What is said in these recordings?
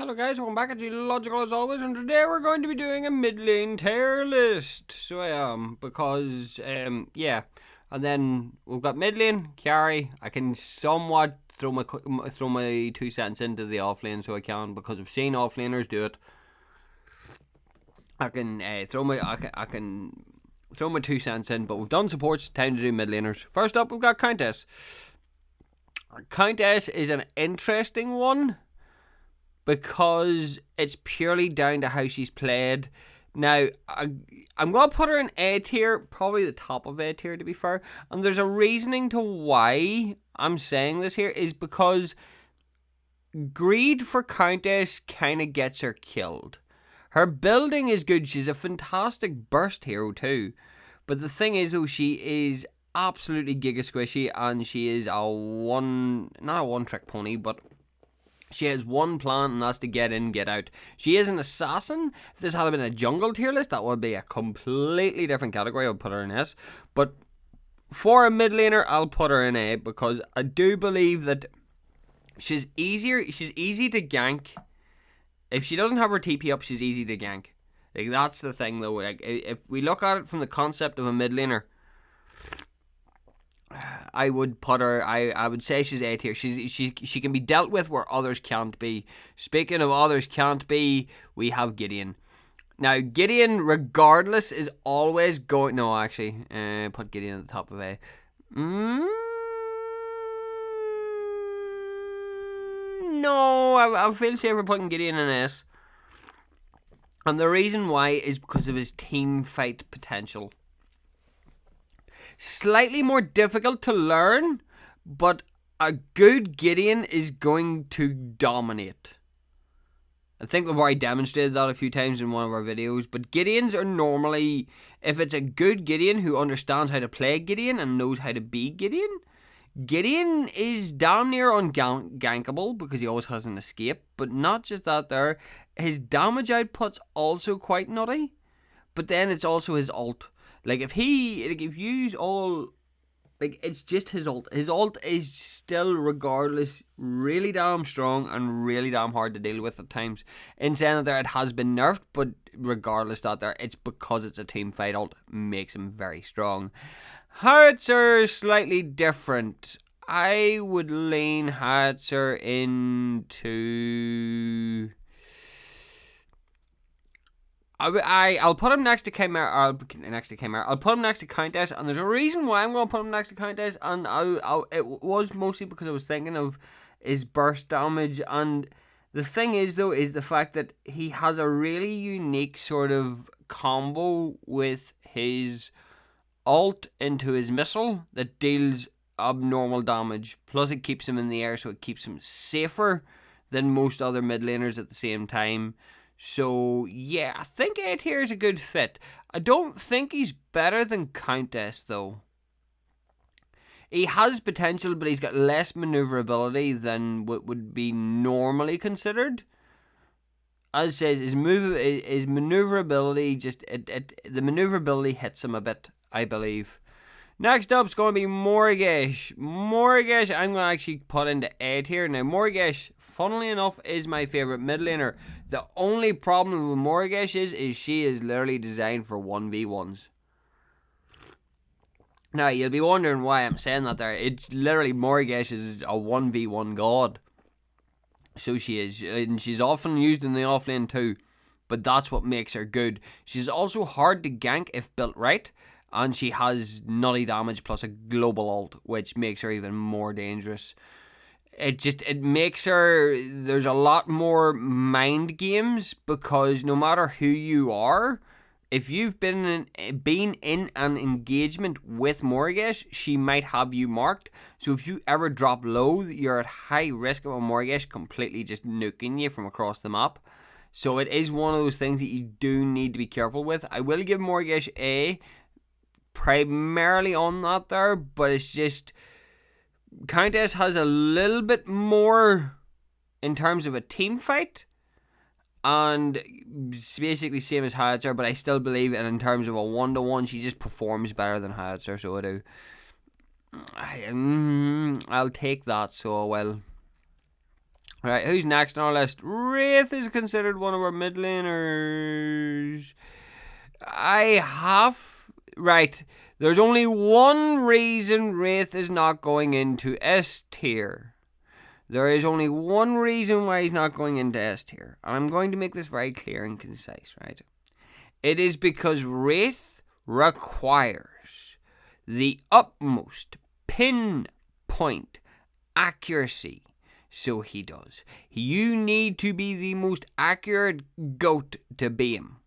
Hello guys, welcome back at Logical as always, and today we're going to be doing a mid-lane tier list. So I am, because, yeah. And then we've got mid-lane, carry. I can somewhat throw my 2 cents into the off-lane, so I can, because I've seen off-laners do it. I can throw my 2 cents in, but we've done supports, time to do mid-laners. First up, we've got Countess. Countess is an interesting one, because it's purely down to how she's played. Now, I'm going to put her in A tier, probably the top of A tier to be fair. And there's a reasoning to why I'm saying this here, is because greed for Countess kind of gets her killed. Her building is good, she's a fantastic burst hero too. But the thing is though, she is absolutely giga squishy, and she is not a one trick pony, but she has one plan, and that's to get in, get out. She is an assassin. If this had been a jungle tier list, that would be a completely different category. I would put her in S. But for a mid laner, I'll put her in A, because I do believe that she's easy to gank. If she doesn't have her TP up, she's easy to gank. Like, that's the thing though. Like, if we look at it from the concept of a mid laner, I would put her. I would say she's A tier. She can be dealt with where others can't be. Speaking of others can't be, we have Gideon. Now Gideon, regardless, is always going. No, actually, put Gideon at the top of A. No, I feel safer putting Gideon in S. And the reason why is because of his team fight potential. Slightly more difficult to learn, but a good Gideon is going to dominate. I think we've already demonstrated that a few times in one of our videos, but Gideons are normally, if it's a good Gideon who understands how to play Gideon and knows how to be Gideon, Gideon is damn near ungankable because he always has an escape. But not just that there, his damage output's also quite nutty, but then it's also his ult. Like, if you use all, like, it's just his ult. His ult is still, regardless, really damn strong and really damn hard to deal with at times. In saying that there, it has been nerfed, but regardless that there, it's because it's a team fight ult, makes him very strong. Howitzer, slightly different. I would lean Howitzer into... I'll put him next to Chimera. I'll put him next to Countess, and there's a reason why I'm going to put him next to Countess, and it was mostly because I was thinking of his burst damage. And the thing is though, is the fact that he has a really unique sort of combo with his ult into his missile that deals abnormal damage. Plus it keeps him in the air, so it keeps him safer than most other mid laners at the same time. So, yeah, I think A tier is a good fit. I don't think he's better than Countess, though. He has potential, but he's got less maneuverability than what would be normally considered. As says, his maneuverability, the maneuverability hits him a bit, I believe. Next up is going to be Morgesh. Morgesh, I'm going to actually put into A tier. Now, Morgesh, funnily enough, is my favourite mid laner. The only problem with Morgesh is she is literally designed for 1v1s. Now, you'll be wondering why I'm saying that there. It's literally, Morgesh is a 1v1 god. So she is. And she's often used in the offlane too. But that's what makes her good. She's also hard to gank if built right. And she has nutty damage plus a global ult, which makes her even more dangerous. It makes her, there's a lot more mind games, because no matter who you are, if you've been in an engagement with Morgesh, she might have you marked. So if you ever drop low, you're at high risk of a Morgesh completely just nuking you from across the map. So it is one of those things that you do need to be careful with. I will give Morgesh A primarily on that there, but it's just Countess has a little bit more in terms of a team fight, and it's basically same as Howitzer, but I still believe in terms of a 1-to-1 she just performs better than Howitzer, so I do. I'll take that, so I will. Right, who's next on our list? Wraith is considered one of our mid laners. Right, there's only one reason Wraith is not going into S tier. There is only one reason why he's not going into S tier. And I'm going to make this very clear and concise, right? It is because Wraith requires the utmost pinpoint accuracy. So he does. You need to be the most accurate goat to be him.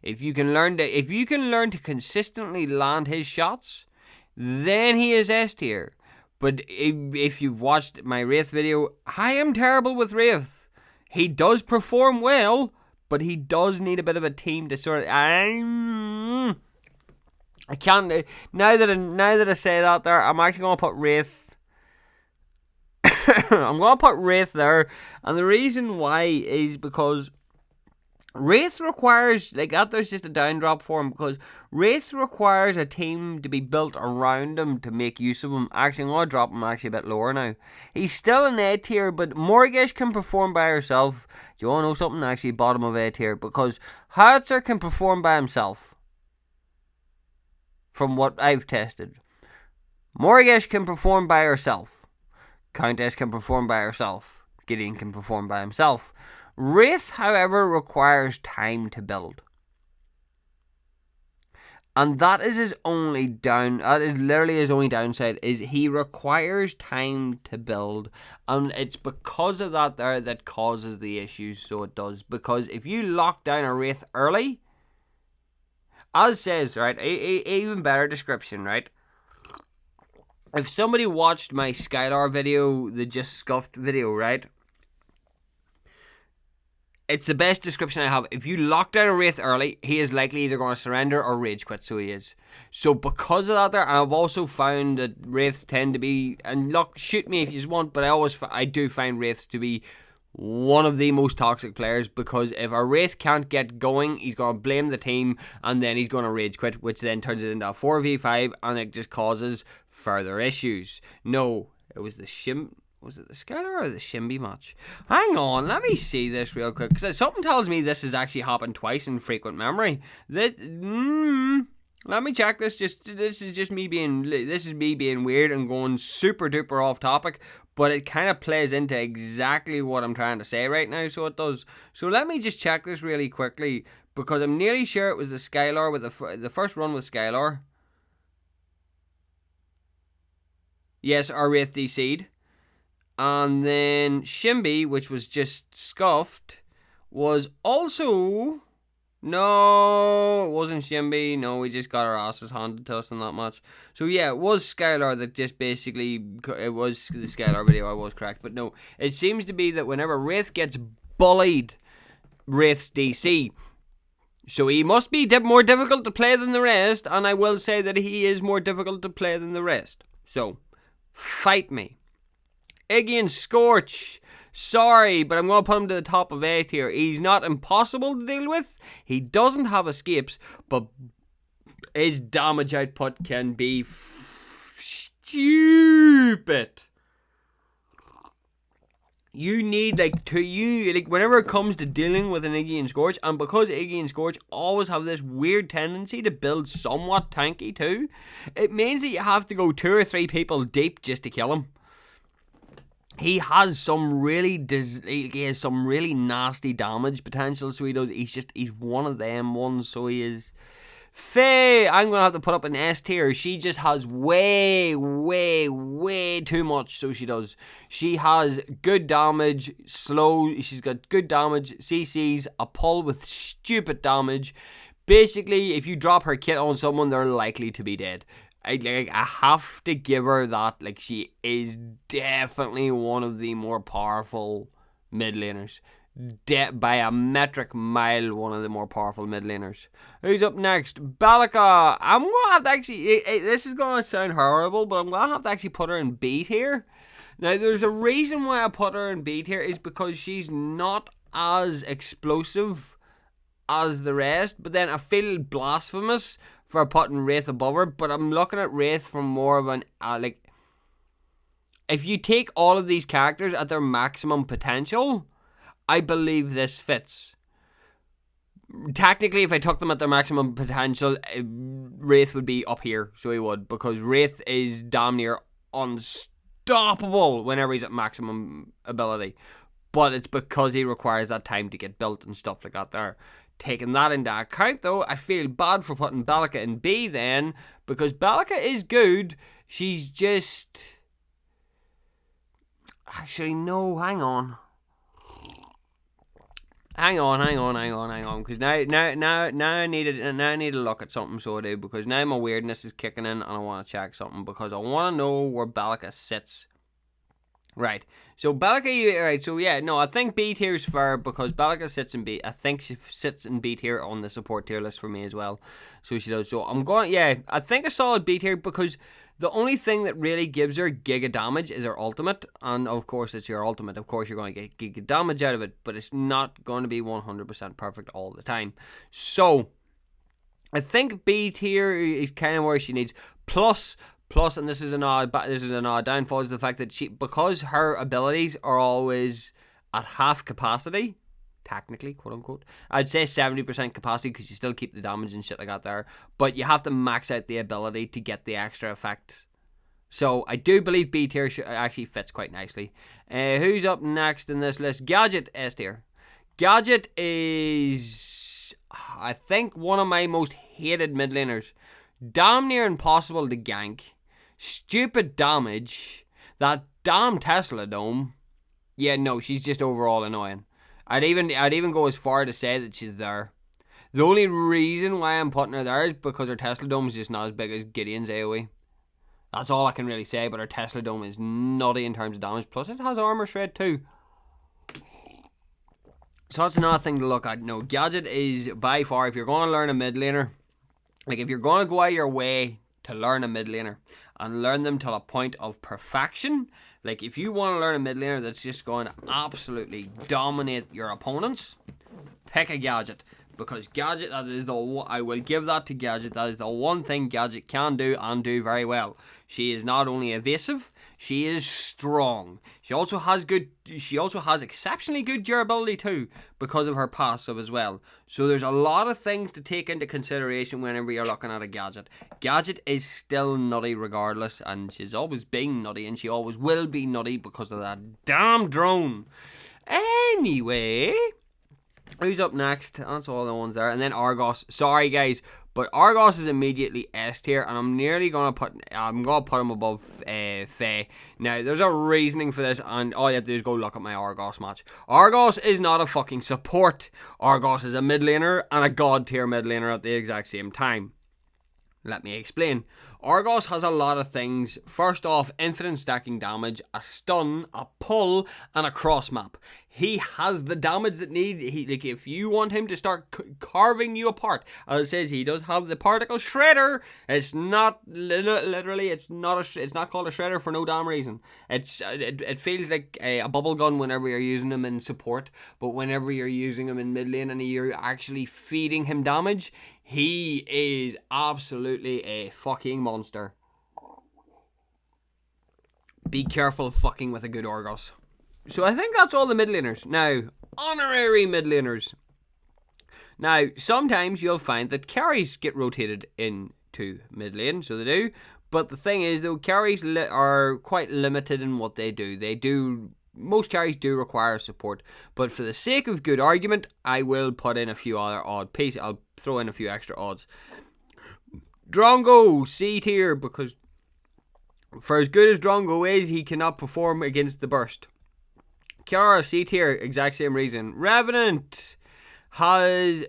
If you can learn to consistently land his shots, then he is S tier. But if you've watched my Wraith video, I am terrible with Wraith. He does perform well, but he does need a bit of a team to sort of. I can't. Now that I say that there, I'm actually going to put Wraith. I'm going to put Wraith there, and the reason why is because Wraith requires, like that, there's just a down drop for him, because Wraith requires a team to be built around him to make use of him. Actually, I'm going to drop him actually a bit lower now. He's still in A tier, but Morgish can perform by herself. Do you want to know something? Actually, bottom of A tier, because Howitzer can perform by himself. From what I've tested. Morgish can perform by herself. Countess can perform by herself. Gideon can perform by himself. Wraith, however, requires time to build. And that is his only that is literally his only downside, is he requires time to build. And it's because of that there that causes the issues, so it does. Because if you lock down a Wraith early, as says, right, even better description, right? If somebody watched my Skylar video, the Just Scuffed video, right? It's the best description I have. If you lock down a Wraith early, he is likely either going to surrender or rage quit, so he is. So because of that there, and I've also found that Wraiths tend to be, and look, shoot me if you want, but I do find Wraiths to be one of the most toxic players, because if a Wraith can't get going, he's going to blame the team, and then he's going to rage quit, which then turns it into a 4v5, and it just causes further issues. No, it was was it the Skylar or the Shimby match? Hang on, let me see this real quick, because something tells me this has actually happened twice in frequent memory. Let me check this. This is me being weird and going super duper off topic, but it kind of plays into exactly what I'm trying to say right now, so it does. So let me just check this really quickly, because I'm nearly sure it was the Skylar with the first run with Skylar. Yes, our Wraith DC'd. And then Shimby, which was just scuffed, was also... No, it wasn't Shimby. No, we just got our asses handed to us on that match. So yeah, it was Skylar that just basically... It was the Skylar video, I was correct. But no, it seems to be that whenever Wraith gets bullied, Wraith's DC. So he must be more difficult to play than the rest. And I will say that he is more difficult to play than the rest. So, fight me. Iggy and Scorch, sorry, but I'm going to put him to the top of A tier. He's not impossible to deal with. He doesn't have escapes, but his damage output can be stupid. You need, whenever it comes to dealing with an Iggy and Scorch, and because Iggy and Scorch always have this weird tendency to build somewhat tanky too, it means that you have to go 2 or 3 people deep just to kill him. He has some really nasty damage potential, so he does. He's one of them ones, so he is. Faye, I'm going to have to put up an S tier. She just has way too much, so she does. She has good damage, slow, she's got good damage, CCs, a pull with stupid damage. Basically, if you drop her kit on someone, they're likely to be dead. I have to give her that. Like, she is definitely one of the more powerful mid laners. By a metric mile, one of the more powerful mid laners. Who's up next? Balaka. I'm going to have to actually... this is going to sound horrible, but I'm going to have to actually put her in B tier. Now, there's a reason why I put her in B tier, is because she's not as explosive as the rest, but then I feel blasphemous for putting Wraith above her, but I'm looking at Wraith from more of an, if you take all of these characters at their maximum potential, I believe this fits. Technically, if I took them at their maximum potential, Wraith would be up here, so he would, because Wraith is damn near unstoppable whenever he's at maximum ability. But it's because he requires that time to get built and stuff like that there. Taking that into account, though, I feel bad for putting Bellica in B then, because Bellica is good. She's just... Actually, no, hang on. Hang on, because now I need to look at something, so I do, because now my weirdness is kicking in and I want to check something, because I want to know where Bellica sits. Right, so Bellica, right, so yeah, no, I think B tier is fair, because Bellica sits in B. I think she sits in B tier on the support tier list for me as well, so she does. So I'm going, yeah, I think a solid B tier, because the only thing that really gives her giga damage is her ultimate, and of course it's your ultimate. Of course you're going to get giga damage out of it, but it's not going to be 100% perfect all the time. So I think B tier is kind of where she needs. Plus, and this is an odd downfall, is the fact that because her abilities are always at half capacity, technically, quote unquote, I'd say 70% capacity, because you still keep the damage and shit like that there, but you have to max out the ability to get the extra effect. So I do believe B tier actually fits quite nicely. Who's up next in this list? Gadget, S tier. Gadget is, I think, one of my most hated mid laners. Damn near impossible to gank. Stupid damage. That damn Tesla dome. Yeah, no, she's just overall annoying. I'd even go as far to say that she's there. The only reason why I'm putting her there is because her Tesla dome is just not as big as Gideon's AoE. That's all I can really say, but her Tesla dome is nutty in terms of damage. Plus, it has armor shred too. So that's another thing to look at. No, Gadget is by far, if you're going to learn a mid laner, like if you're going to go out of your way to learn a mid laner and learn them to a point of perfection, like if you want to learn a mid laner that's just going to absolutely dominate your opponents, pick a Gadget. Because Gadget, that is I will give that to Gadget. That is the one thing Gadget can do and do very well. She is not only evasive, she is strong. She also has exceptionally good durability too, because of her passive as well. So there's a lot of things to take into consideration whenever you're looking at a Gadget. Gadget is still nutty regardless, and she's always been nutty, and she always will be nutty because of that damn drone. Anyway, who's up next? That's all the ones there. And then Argos. Sorry guys, but Argos is immediately S tier, and I'm gonna put him above Faye. Now there's a reasoning for this, and all you have to do is go look at my Argos match. Argos is not a fucking support. Argos is a mid laner and a god tier mid laner at the exact same time. Let me explain. Argos has a lot of things. First off, infinite stacking damage, a stun, a pull, and a cross map. He has the damage that like if you want him to start carving you apart, as it says, he does have the particle shredder. It's not literally. It's not called a shredder for no damn reason. It feels like a bubble gun whenever you're using him in support, but whenever you're using him in mid lane and you're actually feeding him damage, he is absolutely a fucking monster. Be careful fucking with a good Argos. So I think that's all the mid laners. Now, honorary mid laners. Now, sometimes you'll find that carries get rotated into mid lane, so they do. But the thing is, though, carries are quite limited in what they do. Most carries do require support, but for the sake of good argument, I will put in a few other odd pieces. I'll throw in a few extra odds. Drongo, C tier, because for as good as Drongo is, he cannot perform against the burst. Kiara, C tier, exact same reason. Revenant has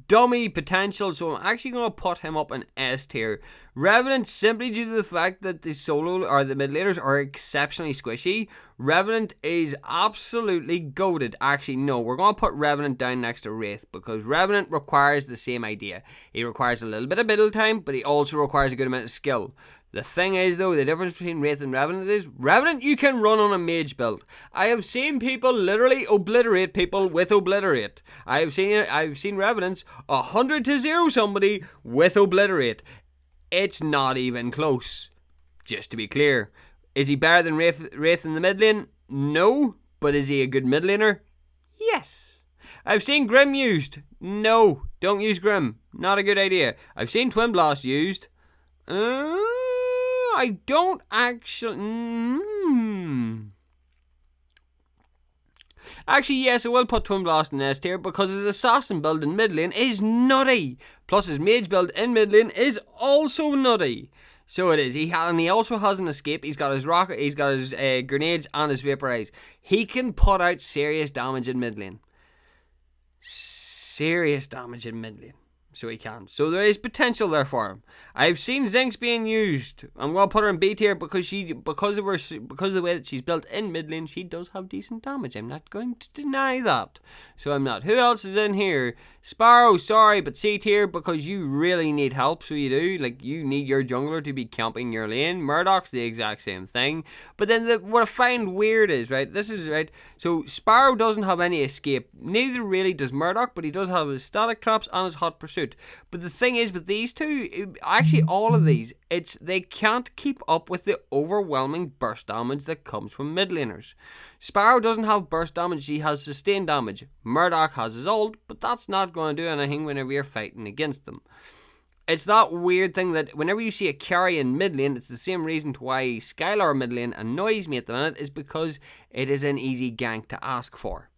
dummy potential, so I'm actually going to put him up in S tier. Revenant, simply due to the fact that the solo or the mid laners are exceptionally squishy. Revenant is absolutely goated. Actually, no, we're going to put Revenant down next to Wraith, because Revenant requires the same idea. He requires a little bit of middle time, but he also requires a good amount of skill. The thing is, though, the difference between Wraith and Revenant is, Revenant you can run on a mage build. I have seen people literally obliterate people with Obliterate. I've seen Revenants 100-0 somebody with Obliterate. It's not even close, just to be clear. Is he better than Wraith in the mid lane? No. But is he a good mid laner? Yes. I've seen Grim used. No. Don't use Grim. Not a good idea. I've seen Twin Blast used. I don't actually... Actually, yes, I will put Twin Blast in S tier because his assassin build in mid lane is nutty. Plus his mage build in mid lane is also nutty. So it is. He also has an escape. He's got his rocket. He's got his grenades and his vaporize. He can put out serious damage in mid lane. Serious damage in mid lane. So he can. So there is potential there for him. I've seen Zinx being used. I'm gonna put her in B tier because of the way that she's built in mid lane. She does have decent damage. I'm not going to deny that. So I'm not. Who else is in here? Sparrow, sorry, but C tier because you really need help. So you do. Like you need your jungler to be camping your lane. Murdoch's the exact same thing. But then what I find weird is right. This is right. So Sparrow doesn't have any escape. Neither really does Murdoch, but he does have his static traps and his hot pursuit. But the thing is with these two, actually all of these, they can't keep up with the overwhelming burst damage that comes from mid laners. Sparrow doesn't have burst damage, he has sustained damage. Murdoch has his ult, but that's not going to do anything whenever you're fighting against them. It's that weird thing that whenever you see a carry in mid lane, it's the same reason to why Skylar mid lane annoys me at the minute, is because it is an easy gank to ask for.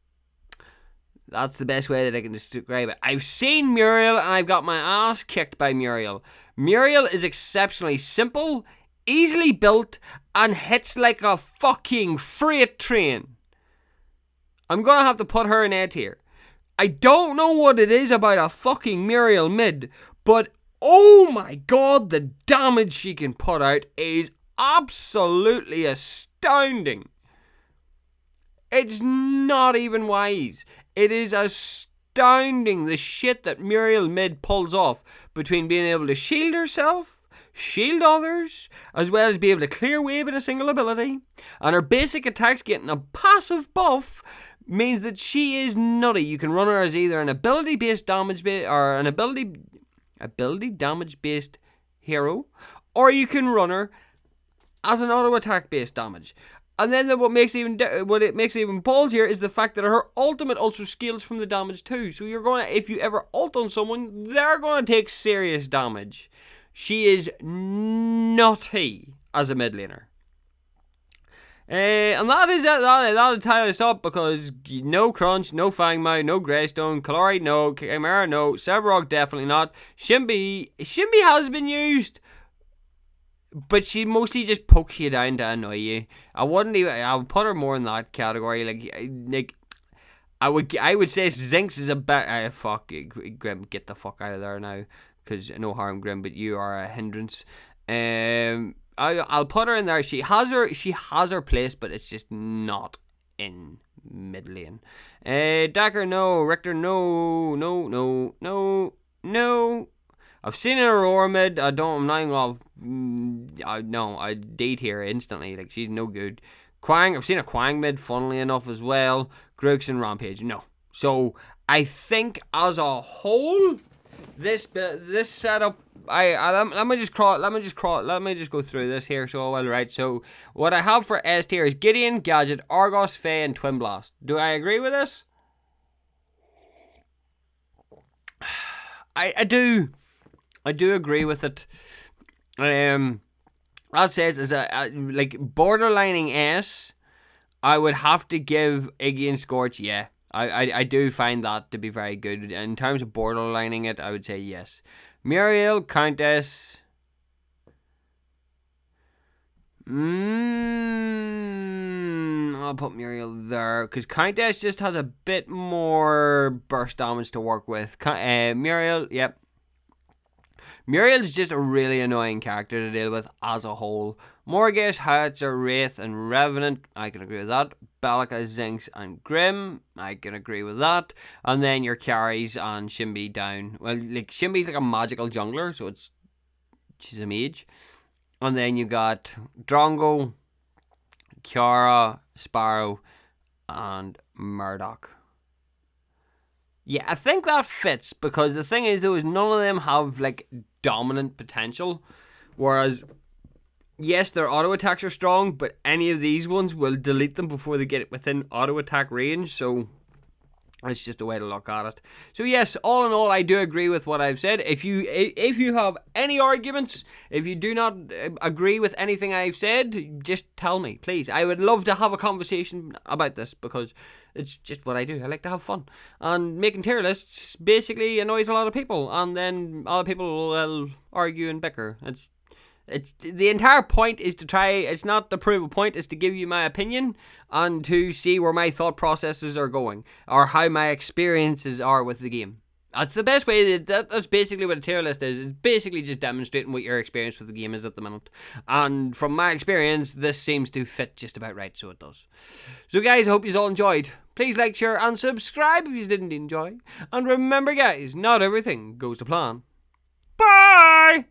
That's the best way that I can describe it. I've seen Muriel and I've got my ass kicked by Muriel. Muriel is exceptionally simple, easily built, and hits like a fucking freight train. I'm gonna have to put her in A tier. I don't know what it is about a fucking Muriel mid, but oh my god, the damage she can put out is absolutely astounding. It's not even wise. It is astounding the shit that Muriel mid pulls off between being able to shield herself, shield others, as well as be able to clear wave in a single ability. And her basic attacks getting a passive buff means that she is nutty. You can run her as either an ability based damage or an ability damage based hero, or you can run her as an auto attack based damage. And then what makes it even ballsier is the fact that her ultimate also scales from the damage too. So if you ever ult on someone, they're gonna take serious damage. She is nutty as a mid laner. And that is it. That'll tie us up because no Crunch, no Fangmouth, no Greystone, Kalori, no Chimera, no Sevarog, definitely not. Shimby has been used, but she mostly just pokes you down to annoy you. I would put her more in that category. Like I would say Zinx is a better. Fuck Grim, get the fuck out of there now. Because no harm, Grim, but you are a hindrance. I'll put her in there. She has her place, but it's just not in mid lane. Dagger, no. Richter, no. I've seen an Aurora mid. I'm not I date here instantly. Like, she's no good. Quang, I've seen a Quang mid, funnily enough, as well. Grooks and Rampage, no. So I think as a whole, this setup, let me just go through this here. So right. So what I have for S tier is Gideon, Gadget, Argos, Faye, and Twin Blast. Do I agree with this? I do agree with it. I'll say it as like borderlining S. I would have to give Iggy and Scorch. Yeah, I do find that to be very good. In terms of borderlining it, I would say yes. Muriel, Countess. I'll put Muriel there because Countess just has a bit more burst damage to work with. Muriel, yep. Muriel's just a really annoying character to deal with as a whole. Morgase, Howitzer, Wraith, and Revenant, I can agree with that. Bellica, Zinx, and Grim, I can agree with that. And then your carries and Shimby down. Well, like Shimby's like a magical jungler, so she's a mage. And then you got Drongo, Kiara, Sparrow, and Murdoch. Yeah, I think that fits because the thing is, none of them have like dominant potential, whereas yes, their auto attacks are strong, but any of these ones will delete them before they get within auto attack range, so it's just a way to look at it. So yes, all in all, I do agree with what I've said. If you have any arguments, if you do not agree with anything I've said, just tell me, please. I would love to have a conversation about this, because it's just what I do. I like to have fun. And making tier lists basically annoys a lot of people, and then other people will argue and bicker. It's the entire point is to try. It's not to prove a point. It's to give you my opinion and to see where my thought processes are going, or how my experiences are with the game. That's the best way. That's basically what a tier list is. It's basically just demonstrating what your experience with the game is at the minute. And from my experience, this seems to fit just about right. So it does. So guys, I hope you all enjoyed. Please like, share, and subscribe if you didn't enjoy. And remember, guys, not everything goes to plan. Bye.